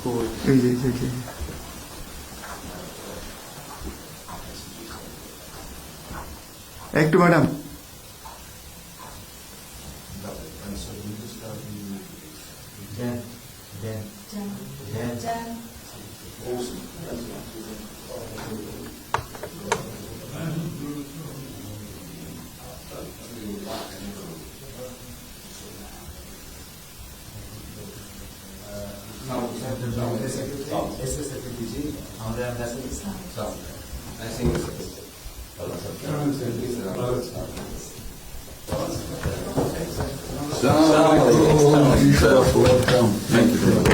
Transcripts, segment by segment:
এই যে এই যে, এই যে। একটু ম্যাডাম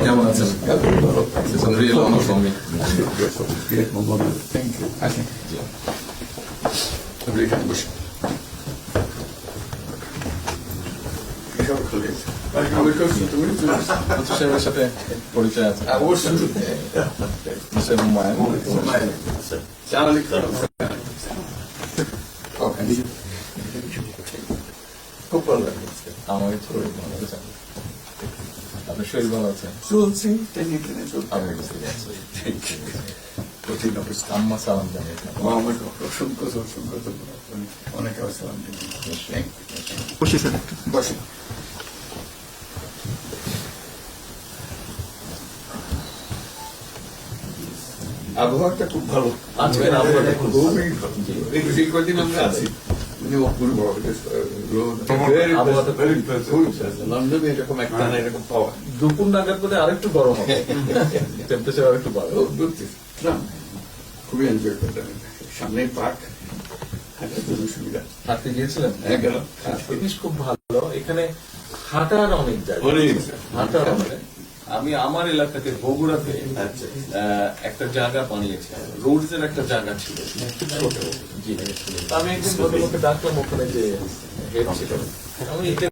কেমন আছেন? It's a real honor for me. Thank you আসেন আপনি এখানে বসুন। মন্ত্রী সাহেবের সাথে পরিচয় আছে অবশ্যই মিস্টার হুমায়ুন। খুব ভালো লাগে আমাকে ছোট ভালো আছেন? আপনার শরীর ভালো আছে? চলছি টেনে টেনে চলতে আমি বুঝতে পারছি। কঠিন অবস্থা আম্মা সালাম জানাই। আমাকে অসংখ্য অসংখ্য ধন্যবাদ অনেক আসসালাম বসে স্যার বসে আবহাওয়াটা খুব ভালো আজকের আবহাওয়াটা খুব ভালো। খুবই ভালো এই কদিন আমরা আছি অপূর্ব আবহাওয়াটা লন্ডনে এরকম একটা এরকম পাওয়া দুপুর নাগাদ বোধ আরেকটু গরম হবে, টেম্পারেচার আরেকটু বাড়বে। না খুবই এনজয় করতাম সামনে পার্ক হাঁটার জন্য সুবিধা হাঁটতে গিয়েছিলেন? গেলাম জিনিস খুব ভালো, এখানে হাঁটার অনেক জায়গা, হাঁটার অনেক। আমি আমার এলাকাতে বগুড়াতে একটা জায়গা বানিয়েছি, রোডস এর একটা জায়গা ছিল ছোট। জি, আমি একদিন ভদ্রলোককে ডাকলাম, ওখানে যে হেড ছিল, আমি